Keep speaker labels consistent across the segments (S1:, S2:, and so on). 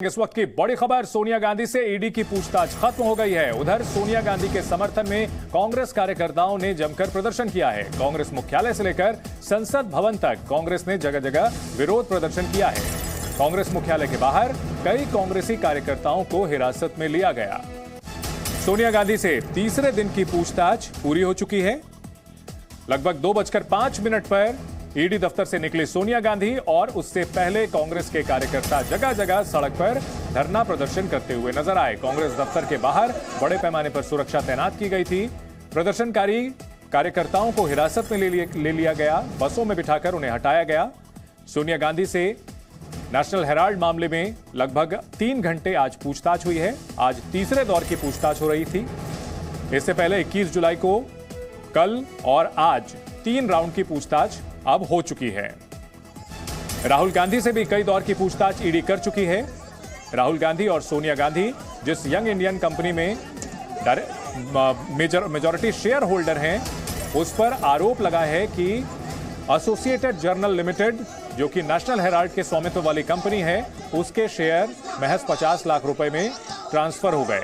S1: इस वक्त की बड़ी खबर, सोनिया गांधी से ईडी की पूछताछ खत्म हो गई है। उधर सोनिया गांधी के समर्थन में कांग्रेस कार्यकर्ताओं ने जमकर प्रदर्शन किया है। कांग्रेस मुख्यालय से लेकर संसद भवन तक कांग्रेस ने जगह जगह विरोध प्रदर्शन किया है। कांग्रेस मुख्यालय के बाहर कई कांग्रेसी कार्यकर्ताओं को हिरासत में लिया गया। सोनिया गांधी से तीसरे दिन की पूछताछ पूरी हो चुकी है। लगभग 2:05 पर ईडी दफ्तर से निकली सोनिया गांधी और उससे पहले कांग्रेस के कार्यकर्ता जगह जगह सड़क पर धरना प्रदर्शन करते हुए नजर आए। कांग्रेस दफ्तर के बाहर बड़े पैमाने पर सुरक्षा तैनात की गई थी। प्रदर्शनकारी कार्यकर्ताओं को हिरासत में ले लिया गया, बसों में बिठाकर उन्हें हटाया गया। सोनिया गांधी से नेशनल हेराल्ड मामले में लगभग 3 घंटे आज पूछताछ हुई है। आज तीसरे दौर की पूछताछ हो रही थी। इससे पहले 21 जुलाई को कल और आज 3 राउंड की पूछताछ अब हो चुकी है। राहुल गांधी से भी कई दौर की पूछताछ ईडी कर चुकी है। राहुल गांधी और सोनिया गांधी जिस यंग इंडियन कंपनी में मेजॉरिटी शेयर होल्डर हैं, उस पर आरोप लगा है कि एसोसिएटेड जर्नल लिमिटेड, जो कि नेशनल हेराल्ड के स्वामित्व वाली कंपनी है, उसके शेयर महज 50 लाख रुपए में ट्रांसफर हो गए।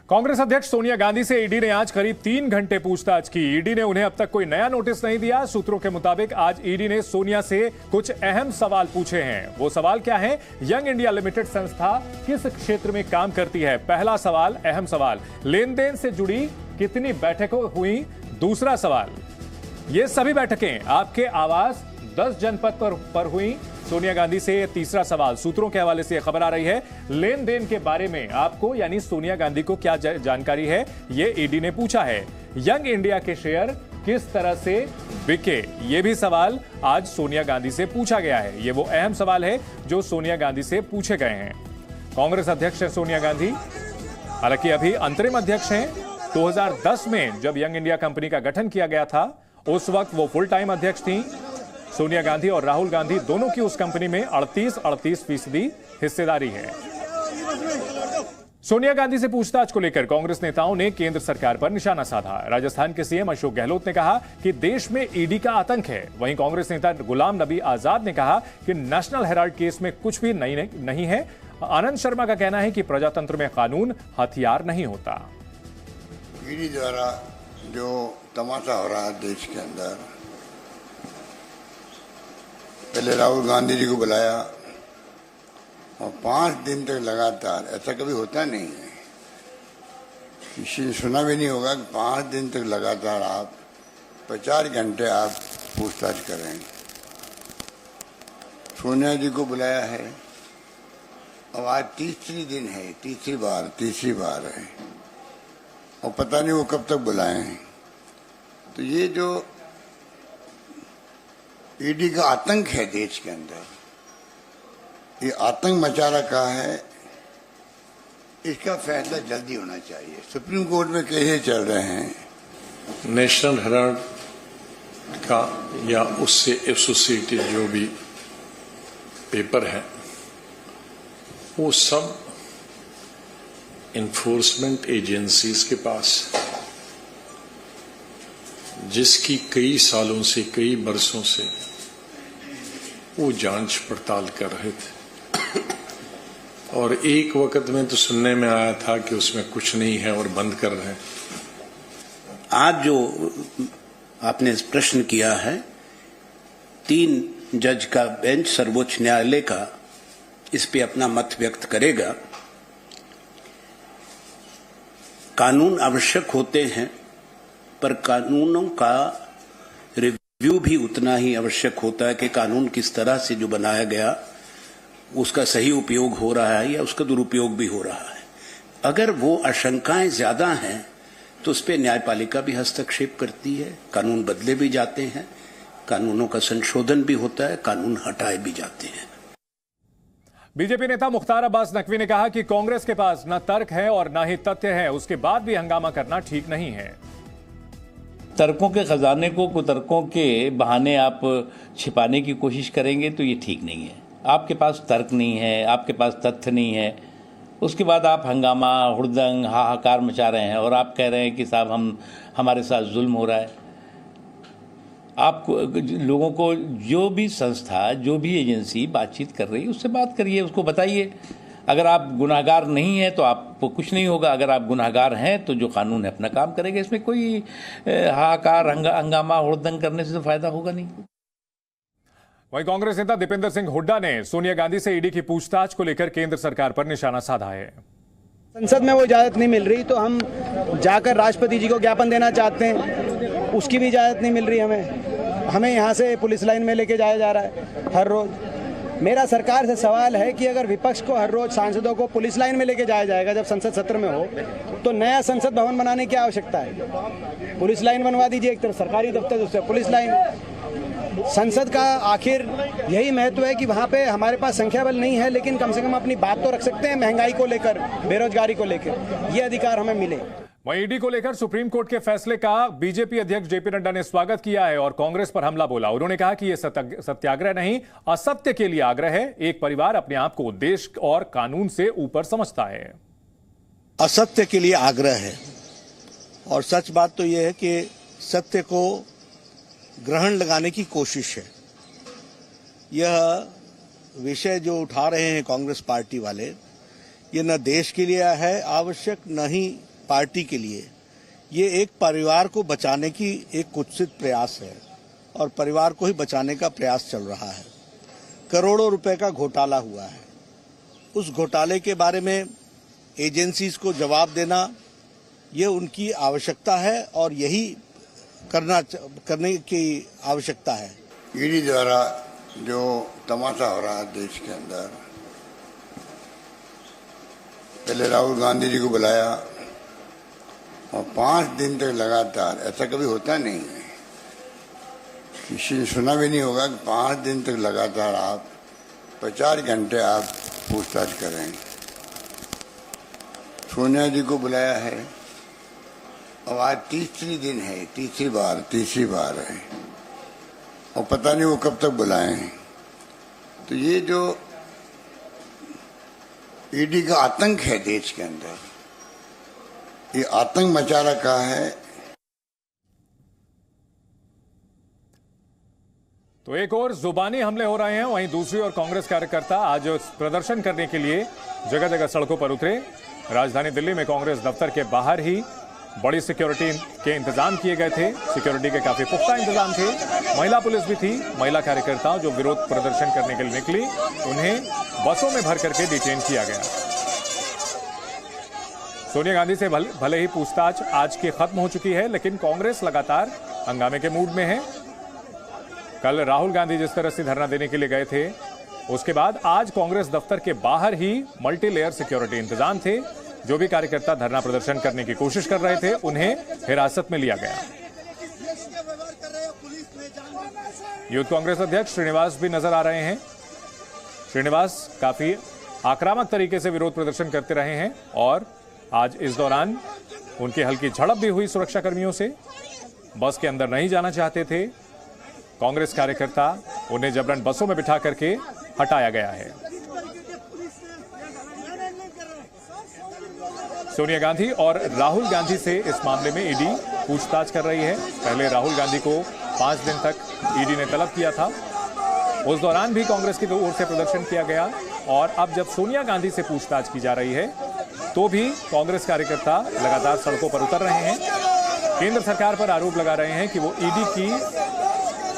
S1: कांग्रेस अध्यक्ष सोनिया गांधी से ईडी ने आज करीब 3 घंटे पूछताछ की। ईडी ने उन्हें अब तक कोई नया नोटिस नहीं दिया। सूत्रों के मुताबिक आज ईडी ने सोनिया से कुछ अहम सवाल पूछे हैं। वो सवाल क्या है? यंग इंडिया लिमिटेड संस्था किस क्षेत्र में काम करती है? पहला सवाल, अहम सवाल, लेन देन से जुड़ी कितनी बैठकें हुई? दूसरा सवाल, ये सभी बैठकें आपके आवास 10 जनपद पर हुई? सोनिया गांधी से तीसरा सवाल, सूत्रों के हवाले से खबर आ रही है, लेन देन के बारे में आपको यानी सोनिया गांधी को क्या जानकारी है, ये ईडी ने पूछा है। यंग इंडिया के शेयर किस तरह से बिके, ये भी सवाल आज सोनिया गांधी से पूछा गया है। ये वो अहम सवाल है जो सोनिया गांधी से पूछे गए हैं। कांग्रेस अध्यक्ष है सोनिया गांधी, हालांकि अभी अंतरिम अध्यक्ष हैं। 2010 में जब यंग इंडिया कंपनी का गठन किया गया था, उस वक्त वो फुल टाइम अध्यक्ष थी। सोनिया गांधी और राहुल गांधी दोनों की उस कंपनी में 38% हिस्सेदारी है। सोनिया गांधी से पूछताछ को लेकर कांग्रेस नेताओं ने केंद्र सरकार पर निशाना साधा। राजस्थान के सीएम अशोक गहलोत ने कहा कि देश में ईडी का आतंक है। वहीं कांग्रेस नेता गुलाम नबी आजाद ने कहा कि नेशनल हेराल्ड केस में कुछ भी नहीं है। आनंद शर्मा का कहना है कि प्रजातंत्र में कानून हथियार नहीं होता।
S2: ईडी द्वारा जो तमाशा हो रहा है देश के अंदर, पहले राहुल गांधी जी को बुलाया और 5 दिन तक लगातार, ऐसा कभी होता नहीं है, किसी ने सुना भी नहीं होगा कि 5 दिन तक लगातार आप 50 घंटे आप पूछताछ करें। सोनिया जी को बुलाया है, अब आज तीसरी दिन है, तीसरी बार है, और पता नहीं वो कब तक बुलाए हैं। तो ये जो ईडी का आतंक है देश के अंदर, ये आतंक मचा रखा है, इसका फैसला जल्दी होना चाहिए। सुप्रीम कोर्ट में केसेस चल रहे हैं।
S3: नेशनल हेराल्ड का या उससे एसोसिएटेड जो भी पेपर है, वो सब इन्फोर्समेंट एजेंसीज के पास, जिसकी कई सालों से, कई बरसों से वो जांच पड़ताल कर रहे थे, और एक वक्त में तो सुनने में आया था कि उसमें कुछ नहीं है और बंद कर रहे हैं।
S4: आज जो आपने प्रश्न किया है, 3 जज का बेंच सर्वोच्च न्यायालय का इस पे अपना मत व्यक्त करेगा। कानून आवश्यक होते हैं, पर कानूनों का रिव्यू भी उतना ही आवश्यक होता है कि कानून किस तरह से जो बनाया गया उसका सही उपयोग हो रहा है या उसका दुरुपयोग भी हो रहा है। अगर वो आशंकाएं ज्यादा हैं तो उस पर न्यायपालिका भी हस्तक्षेप करती है, कानून बदले भी जाते हैं, कानूनों का संशोधन भी होता है, कानून हटाए भी जाते हैं।
S1: बीजेपी नेता मुख्तार अब्बास नकवी ने कहा कि कांग्रेस के पास न तर्क है और न ही तथ्य है, उसके बाद भी हंगामा करना ठीक नहीं है।
S5: तर्कों के खजाने को कुतर्कों के बहाने आप छिपाने की कोशिश करेंगे तो ये ठीक नहीं है। आपके पास तर्क नहीं है, आपके पास तथ्य नहीं है, उसके बाद आप हंगामा, हुड़दंग, हाहाकार मचा रहे हैं और आप कह रहे हैं कि साहब हमारे साथ जुल्म हो रहा है। आप लोगों को जो भी संस्था, जो भी एजेंसी बातचीत कर रही है उससे बात करिए, उसको बताइए। अगर आप गुनाहगार नहीं हैं तो आपको कुछ नहीं होगा, अगर आप गुनाहगार हैं तो जो कानून है अपना काम करेगा। इसमें कोई हाहाकार, हंगामा, हुड़दंग करने से तो फायदा होगा नहीं।
S1: वहीं कांग्रेस नेता दीपेंद्र सिंह हुड्डा ने सोनिया गांधी से ईडी की पूछताछ को लेकर केंद्र सरकार पर निशाना साधा है।
S6: संसद में वो इजाजत नहीं मिल रही तो हम जाकर राष्ट्रपति जी को ज्ञापन देना चाहते हैं, उसकी भी इजाजत नहीं मिल रही हमें यहाँ से पुलिस लाइन में लेके जाया जा रहा है हर रोज। मेरा सरकार से सवाल है कि अगर विपक्ष को हर रोज सांसदों को पुलिस लाइन में लेके जाया जाएगा जब संसद सत्र में हो, तो नया संसद भवन बनाने की आवश्यकता है। पुलिस लाइन बनवा दीजिए, एक तरफ सरकारी दफ्तर, दूसरे पुलिस लाइन। संसद का आखिर यही महत्व है कि वहाँ पे हमारे पास संख्या बल नहीं है, लेकिन कम से कम अपनी बात तो रख सकते हैं, महंगाई को लेकर, बेरोजगारी को लेकर, ये अधिकार हमें मिले।
S1: वहीं ईडी को लेकर सुप्रीम कोर्ट के फैसले का बीजेपी अध्यक्ष जेपी नड्डा ने स्वागत किया है और कांग्रेस पर हमला बोला। उन्होंने कहा कि यह सत्याग्रह नहीं, असत्य के लिए आग्रह है। एक परिवार अपने आप को देश और कानून से ऊपर समझता है।
S7: असत्य के लिए आग्रह है और सच बात तो यह है कि सत्य को ग्रहण लगाने की कोशिश है। यह विषय जो उठा रहे हैं कांग्रेस पार्टी वाले, ये न देश के लिए है आवश्यक, न ही पार्टी के लिए। ये एक परिवार को बचाने की एक कुत्सित प्रयास है और परिवार को ही बचाने का प्रयास चल रहा है। करोड़ों रुपए का घोटाला हुआ है, उस घोटाले के बारे में एजेंसीज को जवाब देना ये उनकी आवश्यकता है और यही करने की आवश्यकता है।
S2: ईडी द्वारा जो तमाशा हो रहा है देश के अंदर, पहले राहुल गांधी जी को बुलाया और 5 दिन तक लगातार, ऐसा कभी होता नहीं है, किसी ने सुना भी नहीं होगा कि 5 दिन तक लगातार आप 50 घंटे आप पूछताछ करें। सोनिया जी को बुलाया है, अब आज तीसरी दिन है, तीसरी बार है और पता नहीं वो कब तक बुलाए हैं। तो ये जो ईडी का आतंक है देश के अंदर, ये आतंक मचा रखा है।
S1: तो एक और जुबानी हमले हो रहे हैं, वहीं दूसरी ओर कांग्रेस कार्यकर्ता आज प्रदर्शन करने के लिए जगह जगह सड़कों पर उतरे। राजधानी दिल्ली में कांग्रेस दफ्तर के बाहर ही बड़ी सिक्योरिटी के इंतजाम किए गए थे। सिक्योरिटी के काफी पुख्ता इंतजाम थे। महिला पुलिस भी थी। महिला कार्यकर्ताओं जो विरोध प्रदर्शन करने के लिए निकली, उन्हें बसों में भर करके डिटेन किया गया। सोनिया गांधी से भले ही पूछताछ आज की खत्म हो चुकी है, लेकिन कांग्रेस लगातार हंगामे के मूड में है। कल राहुल गांधी जिस तरह से धरना देने के लिए गए थे, उसके बाद आज कांग्रेस दफ्तर के बाहर ही मल्टी लेयर सिक्योरिटी इंतजाम थे। जो भी कार्यकर्ता धरना प्रदर्शन करने की कोशिश कर रहे थे, उन्हें हिरासत में लिया गया। यूथ कांग्रेस अध्यक्ष श्रीनिवास भी नजर आ रहे हैं। श्रीनिवास काफी आक्रामक तरीके से विरोध प्रदर्शन करते रहे हैं और आज इस दौरान उनकी हल्की झड़प भी हुई सुरक्षा कर्मियों से। बस के अंदर नहीं जाना चाहते थे कांग्रेस कार्यकर्ता, उन्हें जबरन बसों में बिठा करके हटाया गया है। सोनिया गांधी और राहुल गांधी से इस मामले में ईडी पूछताछ कर रही है। पहले राहुल गांधी को 5 दिन तक ईडी ने तलब किया था, उस दौरान भी कांग्रेस की ओर से प्रदर्शन किया गया और अब जब सोनिया गांधी से पूछताछ की जा रही है तो भी कांग्रेस कार्यकर्ता लगातार सड़कों पर उतर रहे हैं। केंद्र सरकार पर आरोप लगा रहे हैं कि वो ईडी की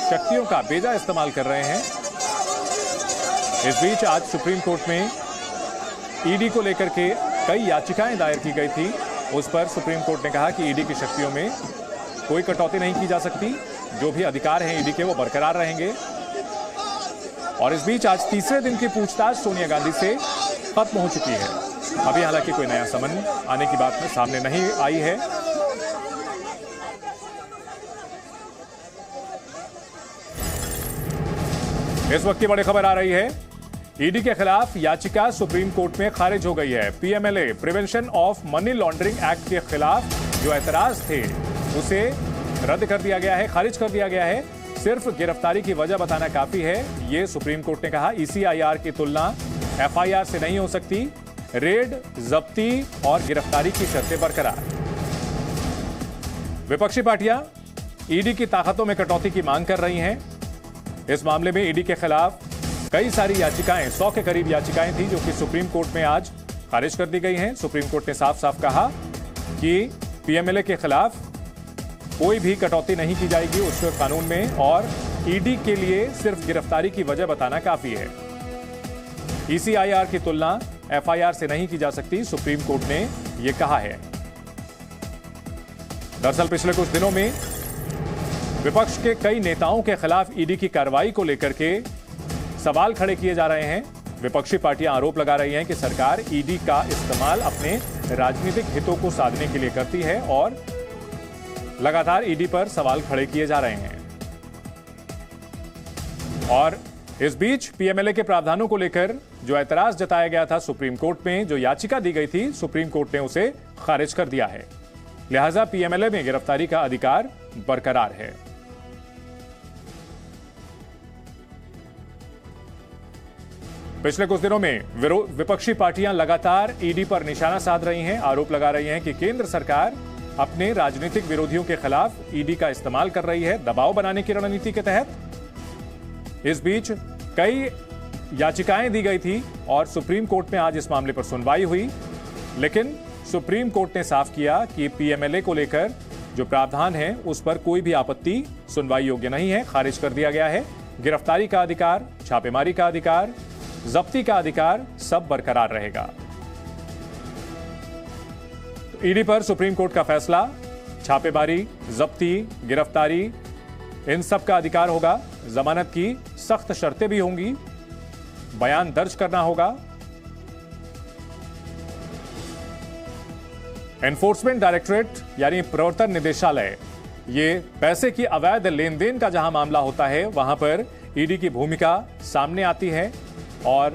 S1: शक्तियों का बेजा इस्तेमाल कर रहे हैं। इस बीच आज सुप्रीम कोर्ट में ईडी को लेकर के कई याचिकाएं दायर की गई थी। उस पर सुप्रीम कोर्ट ने कहा कि ईडी की शक्तियों में कोई कटौती नहीं की जा सकती। जो भी अधिकार हैं ईडी के, वो बरकरार रहेंगे। और इस बीच आज तीसरे दिन की पूछताछ सोनिया गांधी से खत्म हो चुकी है। अभी हालांकि कोई नया समन आने की बात सामने नहीं आई है। इस वक्त की बड़ी खबर आ रही है, ईडी के खिलाफ याचिका सुप्रीम कोर्ट में खारिज हो गई है। PMLA prevention of money laundering act के खिलाफ जो एतराज थे उसे रद्द कर दिया गया है, खारिज कर दिया गया है। सिर्फ गिरफ्तारी की वजह बताना काफी है, ये सुप्रीम कोर्ट ने कहा। ईसीआईआर की तुलना एफआईआर से नहीं हो सकती। रेड, जब्ती और गिरफ्तारी की शर्तें बरकरार। विपक्षी पार्टियां ईडी की ताकतों में कटौती की मांग कर रही हैं। इस मामले में ईडी के खिलाफ कई सारी याचिकाएं, 100 के करीब याचिकाएं थी जो कि सुप्रीम कोर्ट में आज खारिज कर दी गई हैं। सुप्रीम कोर्ट ने साफ साफ कहा कि पीएमएलए के खिलाफ कोई भी कटौती नहीं की जाएगी उस कानून में, और ईडी के लिए सिर्फ गिरफ्तारी की वजह बताना काफी है। ईसीआईआर की तुलना एफआईआर से नहीं की जा सकती, सुप्रीम कोर्ट ने यह कहा है। दरअसल पिछले कुछ दिनों में विपक्ष के कई नेताओं के खिलाफ ईडी की कार्रवाई को लेकर के सवाल खड़े किए जा रहे हैं। विपक्षी पार्टियां आरोप लगा रही हैं कि सरकार ईडी का इस्तेमाल अपने राजनीतिक हितों को साधने के लिए करती है और लगातार ईडी पर सवाल खड़े किए जा रहे हैं। और इस बीच पीएमएलए के प्रावधानों को लेकर जो एतराज जताया गया था सुप्रीम कोर्ट में, जो याचिका दी गई थी, सुप्रीम कोर्ट ने उसे खारिज कर दिया है। लिहाजा पीएमएलए में गिरफ्तारी का अधिकार बरकरार है। पिछले कुछ दिनों में विपक्षी पार्टियां लगातार ईडी पर निशाना साध रही हैं, आरोप लगा रही हैं कि केंद्र सरकार अपने राजनीतिक विरोधियों के खिलाफ ईडी का इस्तेमाल कर रही है दबाव बनाने की रणनीति के तहत। इस बीच कई याचिकाएं दी गई थी और सुप्रीम कोर्ट में आज इस मामले पर सुनवाई हुई, लेकिन सुप्रीम कोर्ट ने साफ किया कि पीएमएलए को लेकर जो प्रावधान है उस पर कोई भी आपत्ति सुनवाई योग्य नहीं है, खारिज कर दिया गया है। गिरफ्तारी का अधिकार, छापेमारी का अधिकार, जब्ती का अधिकार सब बरकरार रहेगा। ईडी पर सुप्रीम कोर्ट का फैसला, छापेमारी, जब्ती, गिरफ्तारी, इन सब का अधिकार होगा। जमानत की सख्त शर्तें भी होंगी, बयान दर्ज करना होगा। एनफोर्समेंट डायरेक्टोरेट यानी प्रवर्तन निदेशालय, ये पैसे की अवैध लेन देन का जहां मामला होता है वहां पर ईडी की भूमिका सामने आती है। और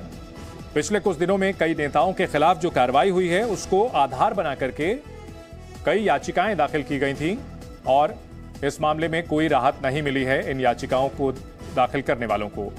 S1: पिछले कुछ दिनों में कई नेताओं के खिलाफ जो कार्रवाई हुई है उसको आधार बना करके कई याचिकाएं दाखिल की गई थीं और इस मामले में कोई राहत नहीं मिली है इन याचिकाओं को दाखिल करने वालों को।